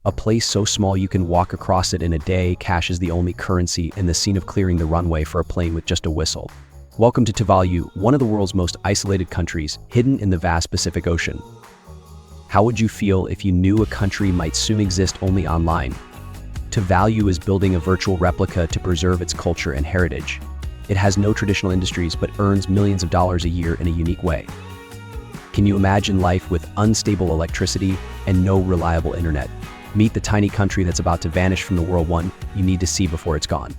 A place so small you can walk across it in a day, cash is the only currency, and the scene of clearing the runway for a plane with just a whistle. Welcome to Tuvalu, one of the world's most isolated countries, hidden in the vast Pacific Ocean. How would you feel if you knew a country might soon exist only online? Tuvalu is building a virtual replica to preserve its culture and heritage. It has no traditional industries but earns millions of dollars a year in a unique way. Can you imagine life with unstable electricity and no reliable internet? Meet the tiny country that's about to vanish from the world, one you need to see before it's gone.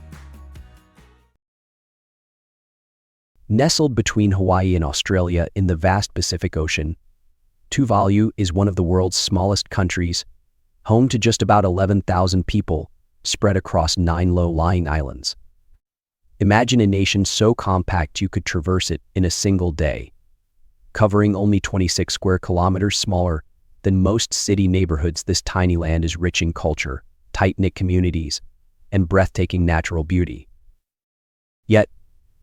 Nestled between Hawaii and Australia in the vast Pacific Ocean, Tuvalu is one of the world's smallest countries, home to just about 11,000 people spread across 9 low-lying islands. Imagine a nation so compact you could traverse it in a single day, covering only 26 square kilometers. Smaller than most city neighborhoods, this tiny land is rich in culture, tight-knit communities, and breathtaking natural beauty. Yet,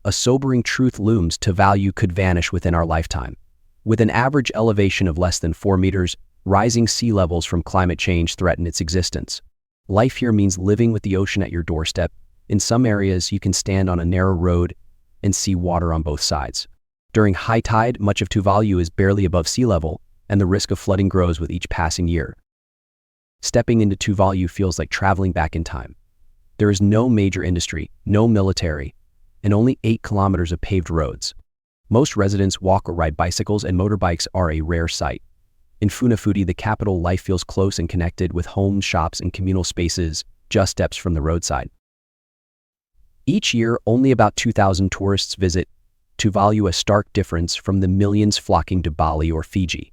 a sobering truth looms: Tuvalu could vanish within our lifetime. With an average elevation of less than 4 meters, rising sea levels from climate change threaten its existence. Life here means living with the ocean at your doorstep. In some areas, you can stand on a narrow road and see water on both sides. During high tide, much of Tuvalu is barely above sea level, and the risk of flooding grows with each passing year. Stepping into Tuvalu feels like traveling back in time. There is no major industry, no military, and only 8 kilometers of paved roads. Most residents walk or ride bicycles, and motorbikes are a rare sight. In Funafuti, the capital, life feels close and connected, with homes, shops, and communal spaces just steps from the roadside. Each year, only about 2,000 tourists visit Tuvalu, a stark difference from the millions flocking to Bali or Fiji.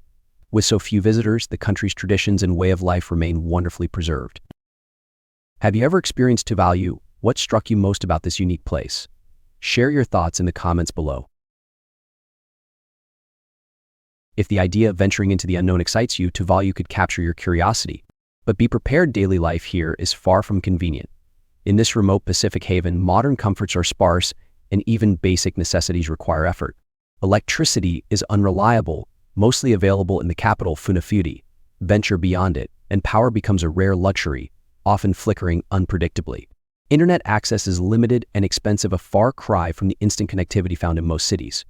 With so few visitors, the country's traditions and way of life remain wonderfully preserved. Have you ever experienced Tuvalu? What struck you most about this unique place? Share your thoughts in the comments below. If the idea of venturing into the unknown excites you, Tuvalu could capture your curiosity. But be prepared, daily life here is far from convenient. In this remote Pacific haven, modern comforts are sparse, and even basic necessities require effort. Electricity is unreliable, mostly available in the capital, Funafuti. Venture beyond it, and power becomes a rare luxury, often flickering unpredictably. Internet access is limited and expensive, a far cry from the instant connectivity found in most cities.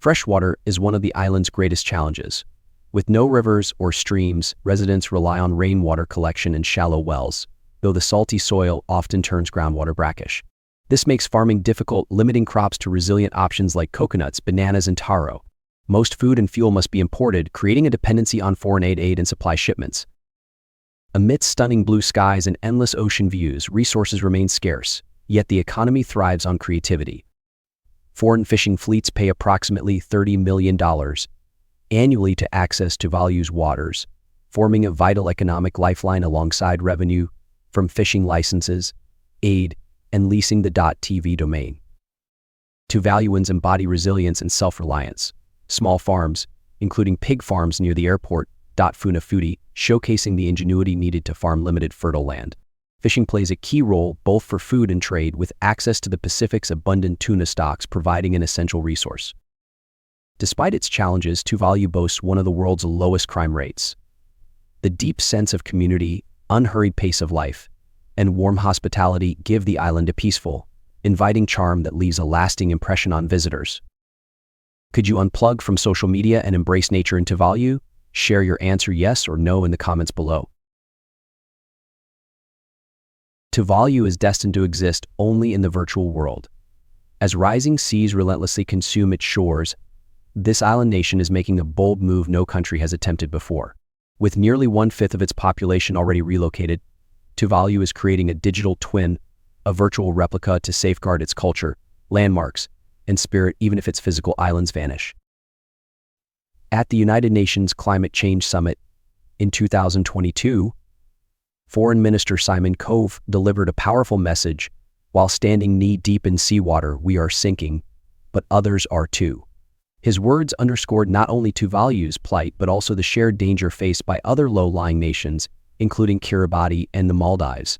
Freshwater is one of the island's greatest challenges. With no rivers or streams, residents rely on rainwater collection and shallow wells, though the salty soil often turns groundwater brackish. This makes farming difficult, limiting crops to resilient options like coconuts, bananas, and taro. Most food and fuel must be imported, creating a dependency on foreign aid and supply shipments. Amidst stunning blue skies and endless ocean views, resources remain scarce, yet the economy thrives on creativity. Foreign fishing fleets pay approximately $30 million annually to access Tuvalu's waters, forming a vital economic lifeline alongside revenue from fishing licenses, aid, and leasing the .tv domain. Tuvaluans embody resilience and self-reliance. Small farms, including pig farms near the airport, Funafuti, showcasing the ingenuity needed to farm limited fertile land. Fishing plays a key role both for food and trade, with access to the Pacific's abundant tuna stocks providing an essential resource. Despite its challenges, Tuvalu boasts one of the world's lowest crime rates. The deep sense of community, unhurried pace of life, and warm hospitality give the island a peaceful, inviting charm that leaves a lasting impression on visitors. Could you unplug from social media and embrace nature in Tuvalu? Share your answer, yes or no, in the comments below. Tuvalu is destined to exist only in the virtual world. As rising seas relentlessly consume its shores, this island nation is making a bold move no country has attempted before. With nearly 1/5 of its population already relocated, Tuvalu is creating a digital twin, a virtual replica to safeguard its culture, landmarks, and spirit, even if its physical islands vanish. At the United Nations Climate Change Summit in 2022, Foreign Minister Simon Cove delivered a powerful message: while standing knee-deep in seawater, we are sinking, but others are too. His words underscored not only Tuvalu's plight but also the shared danger faced by other low-lying nations, including Kiribati and the Maldives.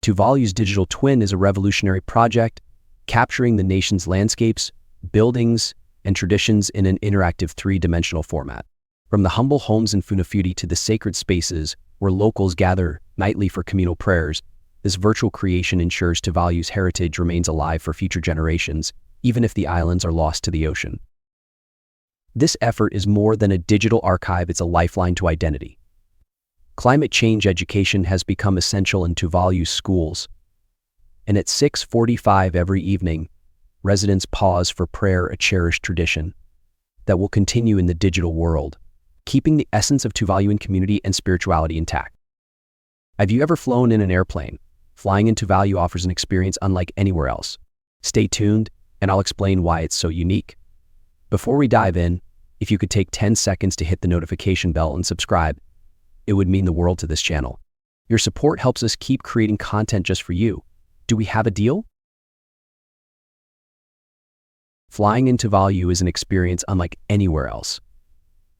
Tuvalu's digital twin is a revolutionary project, capturing the nation's landscapes, buildings, and traditions in an interactive 3-dimensional format. From the humble homes in Funafuti to the sacred spaces where locals gather nightly for communal prayers, this virtual creation ensures Tuvalu's heritage remains alive for future generations, even if the islands are lost to the ocean. This effort is more than a digital archive, it's a lifeline to identity. Climate change education has become essential in Tuvalu's schools, and at 6:45 every evening, residents pause for prayer, a cherished tradition that will continue in the digital world, keeping the essence of Tuvaluan community and spirituality intact. Have you ever flown in an airplane? Flying in Tuvalu offers an experience unlike anywhere else. Stay tuned, and I'll explain why it's so unique. Before we dive in, if you could take 10 seconds to hit the notification bell and subscribe, it would mean the world to this channel. Your support helps us keep creating content just for you. Do we have a deal? Flying in Tuvalu is an experience unlike anywhere else.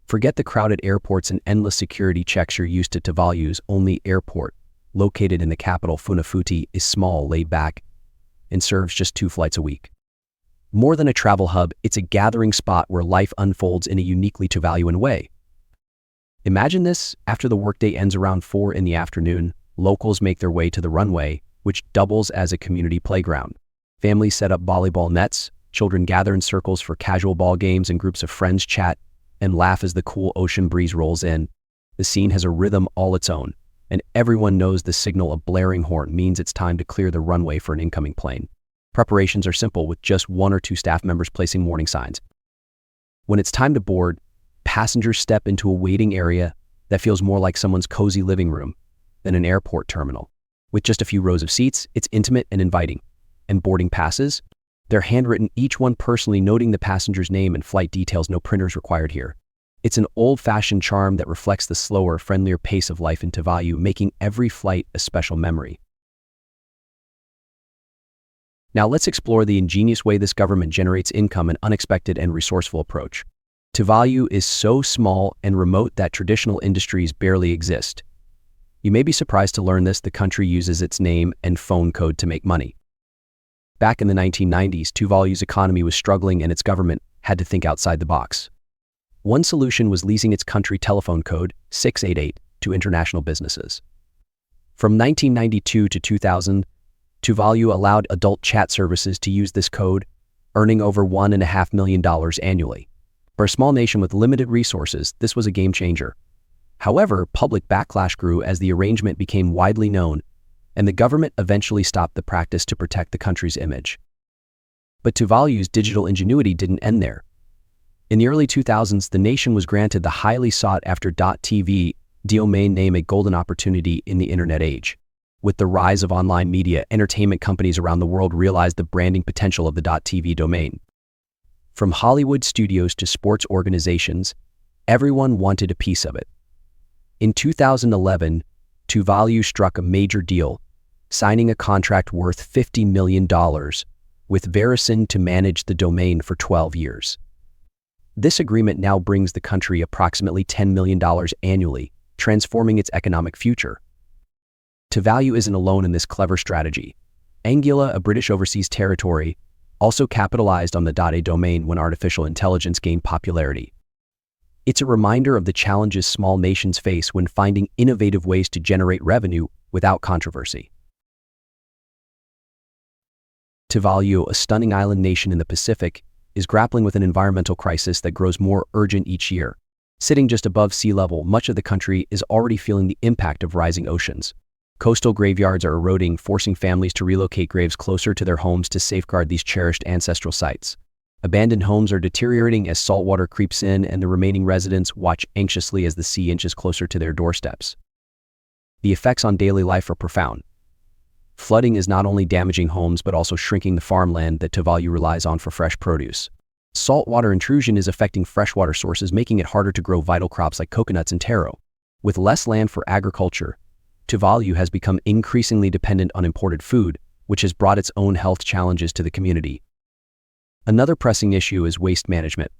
Forget the crowded airports and endless security checks you're used to. Tuvalu's only airport, located in the capital Funafuti, is small, laid back, and serves just 2 flights a week. More than a travel hub, it's a gathering spot where life unfolds in a uniquely Tuvaluan way. Imagine this: after the workday ends around 4 in the afternoon, locals make their way to the runway, which doubles as a community playground. Families set up volleyball nets, children gather in circles for casual ball games, and groups of friends chat and laugh as the cool ocean breeze rolls in. The scene has a rhythm all its own, and everyone knows the signal. A blaring horn means it's time to clear the runway for an incoming plane. Preparations are simple, with just 1 or 2 staff members placing warning signs. When it's time to board, passengers step into a waiting area that feels more like someone's cozy living room than an airport terminal. With just a few rows of seats, it's intimate and inviting. And boarding passes? They're handwritten, each one personally noting the passenger's name and flight details. No printers required here. It's an old-fashioned charm that reflects the slower, friendlier pace of life in Tuvalu, making every flight a special memory. Now let's explore the ingenious way this government generates income, an unexpected and resourceful approach. Tuvalu is so small and remote that traditional industries barely exist. You may be surprised to learn this: the country uses its name and phone code to make money. Back in the 1990s, Tuvalu's economy was struggling and its government had to think outside the box. One solution was leasing its country telephone code, 688, to international businesses. From 1992 to 2000, Tuvalu allowed adult chat services to use this code, earning over $1.5 million annually. For a small nation with limited resources, this was a game changer. However, public backlash grew as the arrangement became widely known, and the government eventually stopped the practice to protect the country's image. But Tuvalu's digital ingenuity didn't end there. In the early 2000s, the nation was granted the highly sought-after .tv domain name, a golden opportunity in the internet age. With the rise of online media, entertainment companies around the world realized the branding potential of the .tv domain. From Hollywood studios to sports organizations, everyone wanted a piece of it. In 2011, Tuvalu struck a major deal, signing a contract worth $50 million with Verizon to manage the domain for 12 years. This agreement now brings the country approximately $10 million annually, transforming its economic future. Tuvalu isn't alone in this clever strategy. Anguilla, a British overseas territory, also capitalized on the .a domain when artificial intelligence gained popularity. It's a reminder of the challenges small nations face when finding innovative ways to generate revenue without controversy. Tuvalu, a stunning island nation in the Pacific, is grappling with an environmental crisis that grows more urgent each year. Sitting just above sea level, much of the country is already feeling the impact of rising oceans. Coastal graveyards are eroding, forcing families to relocate graves closer to their homes to safeguard these cherished ancestral sites. Abandoned homes are deteriorating as saltwater creeps in, and the remaining residents watch anxiously as the sea inches closer to their doorsteps. The effects on daily life are profound. Flooding is not only damaging homes but also shrinking the farmland that Tuvalu relies on for fresh produce. Saltwater intrusion is affecting freshwater sources, making it harder to grow vital crops like coconuts and taro. With less land for agriculture, Tuvalu has become increasingly dependent on imported food, which has brought its own health challenges to the community. Another pressing issue is waste management.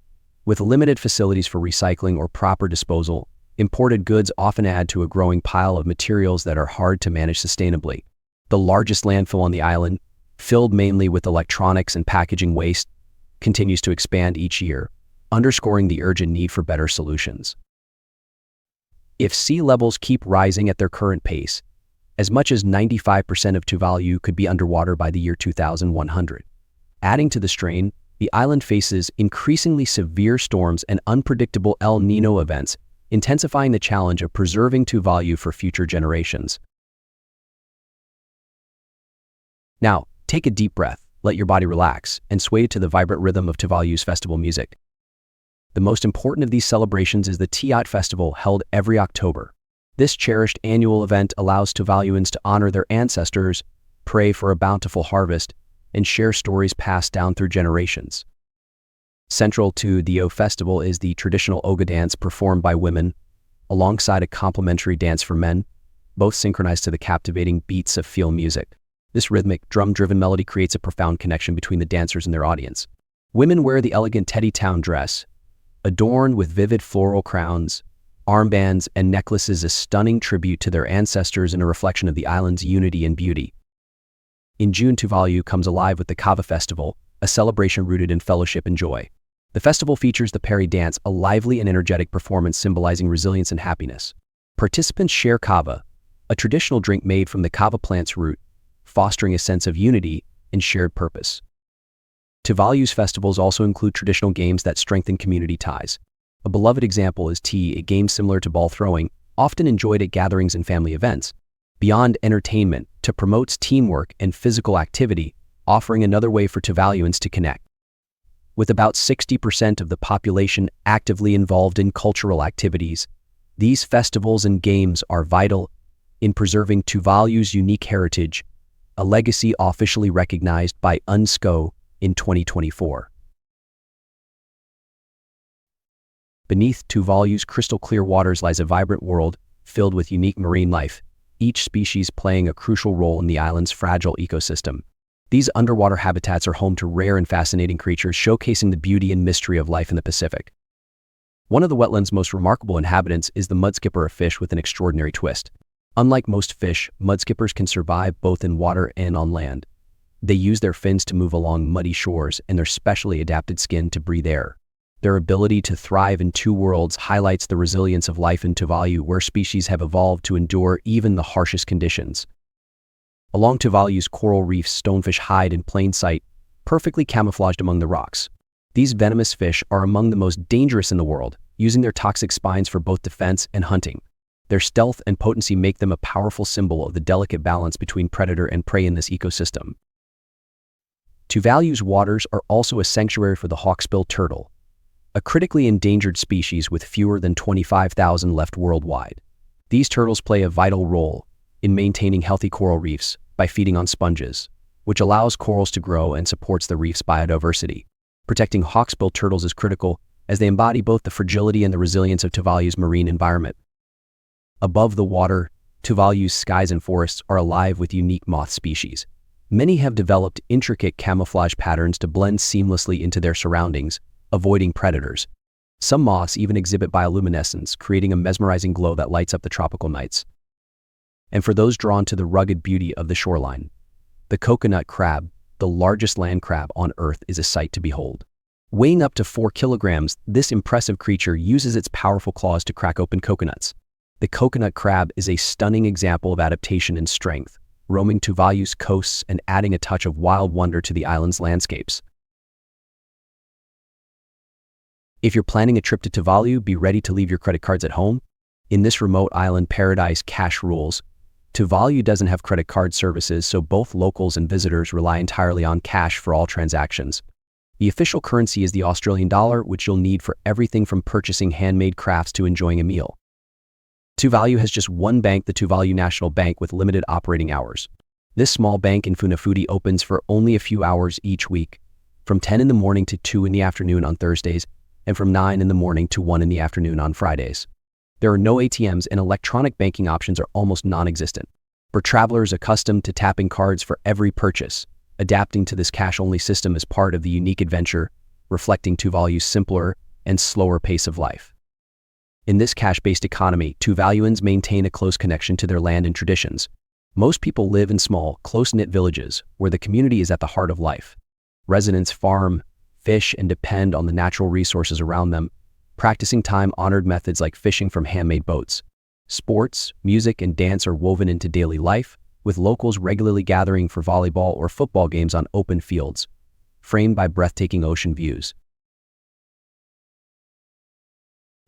With limited facilities for recycling or proper disposal, imported goods often add to a growing pile of materials that are hard to manage sustainably. The largest landfill on the island, filled mainly with electronics and packaging waste, continues to expand each year, underscoring the urgent need for better solutions. If sea levels keep rising at their current pace, as much as 95% of Tuvalu could be underwater by the year 2100. Adding to the strain, the island faces increasingly severe storms and unpredictable El Niño events, intensifying the challenge of preserving Tuvalu for future generations. Now, take a deep breath, let your body relax, and sway to the vibrant rhythm of Tuvalu's festival music. The most important of these celebrations is the Tiat Festival, held every October. This cherished annual event allows Tuvaluans to honor their ancestors, pray for a bountiful harvest, and share stories passed down through generations. Central to the festival is the traditional Oga dance performed by women, alongside a complementary dance for men, both synchronized to the captivating beats of field music. This rhythmic, drum-driven melody creates a profound connection between the dancers and their audience. Women wear the elegant Teddy Town dress, adorned with vivid floral crowns, armbands, and necklaces, a stunning tribute to their ancestors and a reflection of the island's unity and beauty. In June, Tuvalu comes alive with the Kava Festival, a celebration rooted in fellowship and joy. The festival features the Peri dance, a lively and energetic performance symbolizing resilience and happiness. Participants share kava, a traditional drink made from the kava plant's root, fostering a sense of unity and shared purpose. Tuvalu's festivals also include traditional games that strengthen community ties. A beloved example is tea, a game similar to ball throwing, often enjoyed at gatherings and family events. Beyond entertainment, to promotes teamwork and physical activity, offering another way for Tuvaluans to connect. With about 60% of the population actively involved in cultural activities, these festivals and games are vital in preserving Tuvalu's unique heritage, a legacy officially recognized by UNESCO in 2024. Beneath Tuvalu's crystal-clear waters lies a vibrant world filled with unique marine life, each species playing a crucial role in the island's fragile ecosystem. These underwater habitats are home to rare and fascinating creatures, showcasing the beauty and mystery of life in the Pacific. One of the wetland's most remarkable inhabitants is the mudskipper, a fish with an extraordinary twist. Unlike most fish, mudskippers can survive both in water and on land. They use their fins to move along muddy shores and their specially adapted skin to breathe air. Their ability to thrive in two worlds highlights the resilience of life in Tuvalu, where species have evolved to endure even the harshest conditions. Along Tuvalu's coral reefs, stonefish hide in plain sight, perfectly camouflaged among the rocks. These venomous fish are among the most dangerous in the world, using their toxic spines for both defense and hunting. Their stealth and potency make them a powerful symbol of the delicate balance between predator and prey in this ecosystem. Tuvalu's waters are also a sanctuary for the hawksbill turtle, a critically endangered species with fewer than 25,000 left worldwide. These turtles play a vital role in maintaining healthy coral reefs by feeding on sponges, which allows corals to grow and supports the reef's biodiversity. Protecting hawksbill turtles is critical as they embody both the fragility and the resilience of Tuvalu's marine environment. Above the water, Tuvalu's skies and forests are alive with unique moth species. Many have developed intricate camouflage patterns to blend seamlessly into their surroundings, avoiding predators. Some moths even exhibit bioluminescence, creating a mesmerizing glow that lights up the tropical nights. And for those drawn to the rugged beauty of the shoreline, the coconut crab, the largest land crab on Earth, is a sight to behold. Weighing up to 4 kilograms, this impressive creature uses its powerful claws to crack open coconuts. The coconut crab is a stunning example of adaptation and strength, roaming Tuvalu's coasts and adding a touch of wild wonder to the island's landscapes. If you're planning a trip to Tuvalu, be ready to leave your credit cards at home. In this remote island paradise, cash rules. Tuvalu doesn't have credit card services, so both locals and visitors rely entirely on cash for all transactions. The official currency is the Australian dollar, which you'll need for everything from purchasing handmade crafts to enjoying a meal. Tuvalu has just one bank, the Tuvalu National Bank, with limited operating hours. This small bank in Funafuti opens for only a few hours each week, from 10 in the morning to 2 in the afternoon on Thursdays, and from 9 in the morning to 1 in the afternoon on Fridays. There are no ATMs, and electronic banking options are almost non-existent. For travelers accustomed to tapping cards for every purchase, adapting to this cash-only system is part of the unique adventure, reflecting Tuvalu's simpler and slower pace of life. In this cash-based economy, Tuvaluans maintain a close connection to their land and traditions. Most people live in small, close-knit villages where the community is at the heart of life. Residents farm, fish, and depend on the natural resources around them, practicing time-honored methods like fishing from handmade boats. Sports, music, and dance are woven into daily life, with locals regularly gathering for volleyball or football games on open fields, framed by breathtaking ocean views.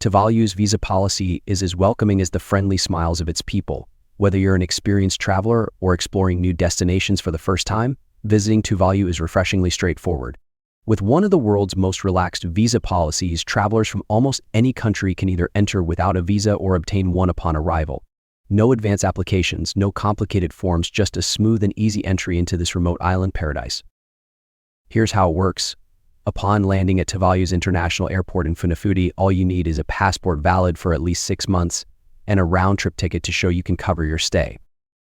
Tuvalu's visa policy is as welcoming as the friendly smiles of its people. Whether you're an experienced traveler or exploring new destinations for the first time, visiting Tuvalu is refreshingly straightforward. With one of the world's most relaxed visa policies, travelers from almost any country can either enter without a visa or obtain one upon arrival. No advance applications, no complicated forms, just a smooth and easy entry into this remote island paradise. Here's how it works. Upon landing at Tuvalu's International Airport in Funafuti, all you need is a passport valid for at least 6 months and a round-trip ticket to show you can cover your stay.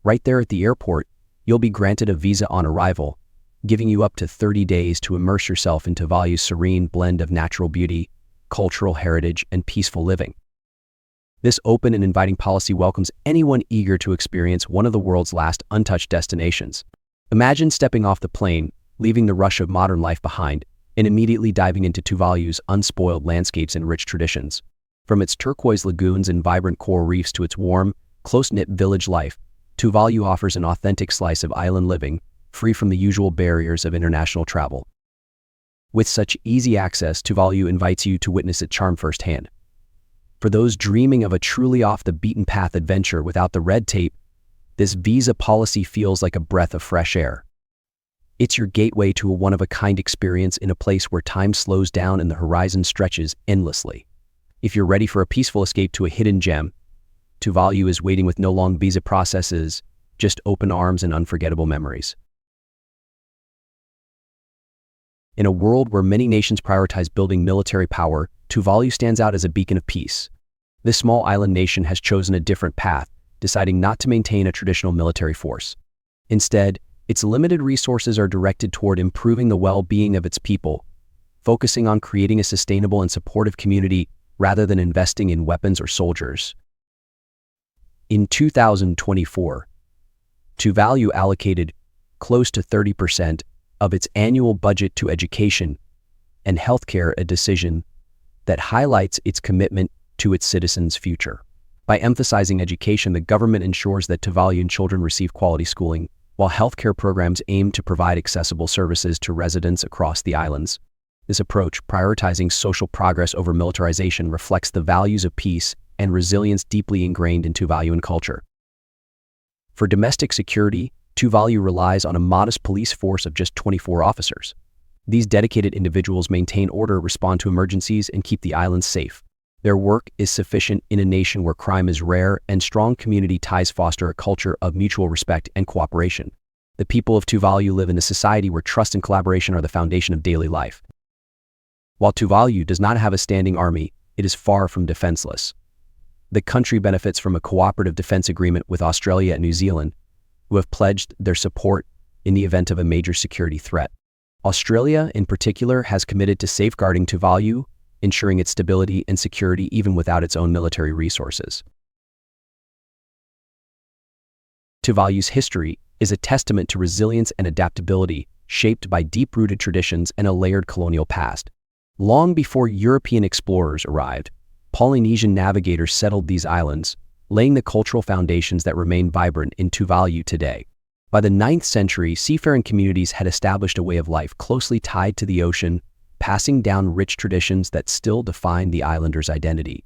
Right there at the airport, you'll be granted a visa on arrival, giving you up to 30 days to immerse yourself in Tuvalu's serene blend of natural beauty, cultural heritage, and peaceful living. This open and inviting policy welcomes anyone eager to experience one of the world's last untouched destinations. Imagine stepping off the plane, leaving the rush of modern life behind, and immediately diving into Tuvalu's unspoiled landscapes and rich traditions. From its turquoise lagoons and vibrant coral reefs to its warm, close-knit village life, Tuvalu offers an authentic slice of island living, free from the usual barriers of international travel. With such easy access, Tuvalu invites you to witness its charm firsthand. For those dreaming of a truly off-the-beaten-path adventure without the red tape, this visa policy feels like a breath of fresh air. It's your gateway to a one-of-a-kind experience in a place where time slows down and the horizon stretches endlessly. If you're ready for a peaceful escape to a hidden gem, Tuvalu is waiting with no long visa processes, just open arms and unforgettable memories. In a world where many nations prioritize building military power, Tuvalu stands out as a beacon of peace. This small island nation has chosen a different path, deciding not to maintain a traditional military force. Instead, its limited resources are directed toward improving the well-being of its people, focusing on creating a sustainable and supportive community rather than investing in weapons or soldiers. In 2024, Tuvalu allocated close to 30% of its annual budget to education and healthcare, a decision that highlights its commitment to its citizens' future. By emphasizing education, the government ensures that Tuvaluan children receive quality schooling, while healthcare programs aim to provide accessible services to residents across the islands. This approach, prioritizing social progress over militarization, reflects the values of peace and resilience deeply ingrained in Tuvaluan culture. For domestic security, Tuvalu relies on a modest police force of just 24 officers. These dedicated individuals maintain order, respond to emergencies, and keep the islands safe. Their work is sufficient in a nation where crime is rare and strong community ties foster a culture of mutual respect and cooperation. The people of Tuvalu live in a society where trust and collaboration are the foundation of daily life. While Tuvalu does not have a standing army, it is far from defenseless. The country benefits from a cooperative defense agreement with Australia and New Zealand, who have pledged their support in the event of a major security threat. Australia, in particular, has committed to safeguarding Tuvalu, ensuring its stability and security even without its own military resources. Tuvalu's history is a testament to resilience and adaptability, shaped by deep-rooted traditions and a layered colonial past. Long before European explorers arrived, Polynesian navigators settled these islands, laying the cultural foundations that remain vibrant in Tuvalu today. By the 9th century, seafaring communities had established a way of life closely tied to the ocean, passing down rich traditions that still define the islanders' identity.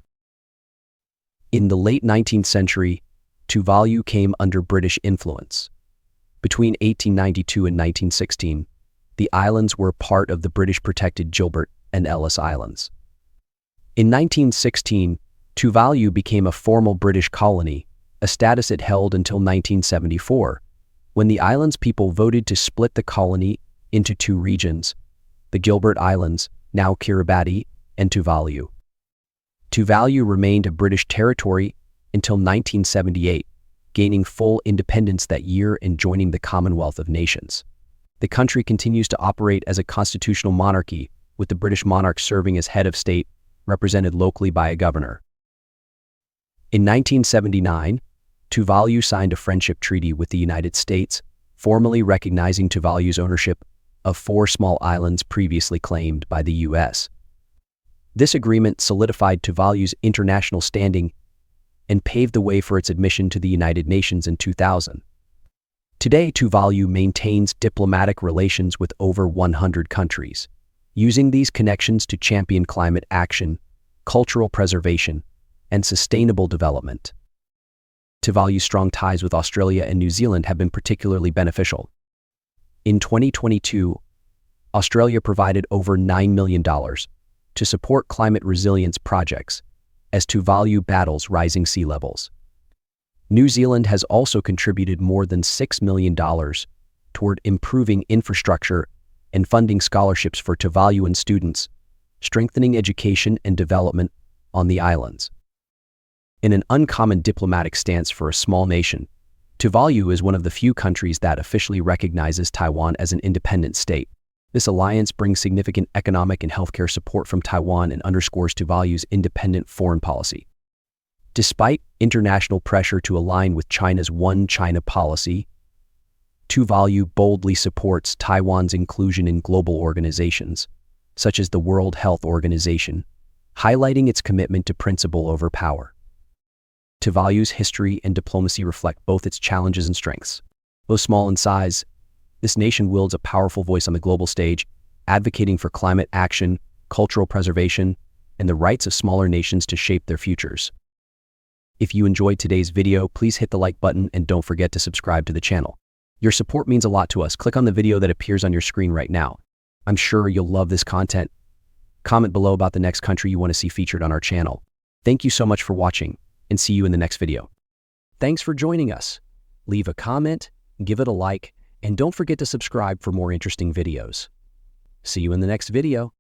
In the late 19th century, Tuvalu came under British influence. Between 1892 and 1916, the islands were part of the British-protected Gilbert and Ellice Islands. In 1916, Tuvalu became a formal British colony, a status it held until 1974, when the island's people voted to split the colony into 2 regions, the Gilbert Islands, now Kiribati, and Tuvalu. Tuvalu remained a British territory until 1978, gaining full independence that year and joining the Commonwealth of Nations. The country continues to operate as a constitutional monarchy, with the British monarch serving as head of state, represented locally by a governor. In 1979, Tuvalu signed a friendship treaty with the United States, formally recognizing Tuvalu's ownership of 4 small islands previously claimed by the U.S. This agreement solidified Tuvalu's international standing and paved the way for its admission to the United Nations in 2000. Today, Tuvalu maintains diplomatic relations with over 100 countries, using these connections to champion climate action, cultural preservation, and sustainable development. Tuvalu's strong ties with Australia and New Zealand have been particularly beneficial. In 2022, Australia provided over $9 million to support climate resilience projects as Tuvalu battles rising sea levels. New Zealand has also contributed more than $6 million toward improving infrastructure and funding scholarships for Tuvaluan students, strengthening education and development on the islands. In an uncommon diplomatic stance for a small nation, Tuvalu is one of the few countries that officially recognizes Taiwan as an independent state. This alliance brings significant economic and healthcare support from Taiwan and underscores Tuvalu's independent foreign policy. Despite international pressure to align with China's One China policy, Tuvalu boldly supports Taiwan's inclusion in global organizations, such as the World Health Organization, highlighting its commitment to principle over power. Tuvalu's history and diplomacy reflect both its challenges and strengths. Though small in size, this nation wields a powerful voice on the global stage, advocating for climate action, cultural preservation, and the rights of smaller nations to shape their futures. If you enjoyed today's video, please hit the like button and don't forget to subscribe to the channel. Your support means a lot to us. Click on the video that appears on your screen right now. I'm sure you'll love this content. Comment below about the next country you want to see featured on our channel. Thank you so much for watching, and see you in the next video. Thanks for joining us. Leave a comment, give it a like, and don't forget to subscribe for more interesting videos. See you in the next video.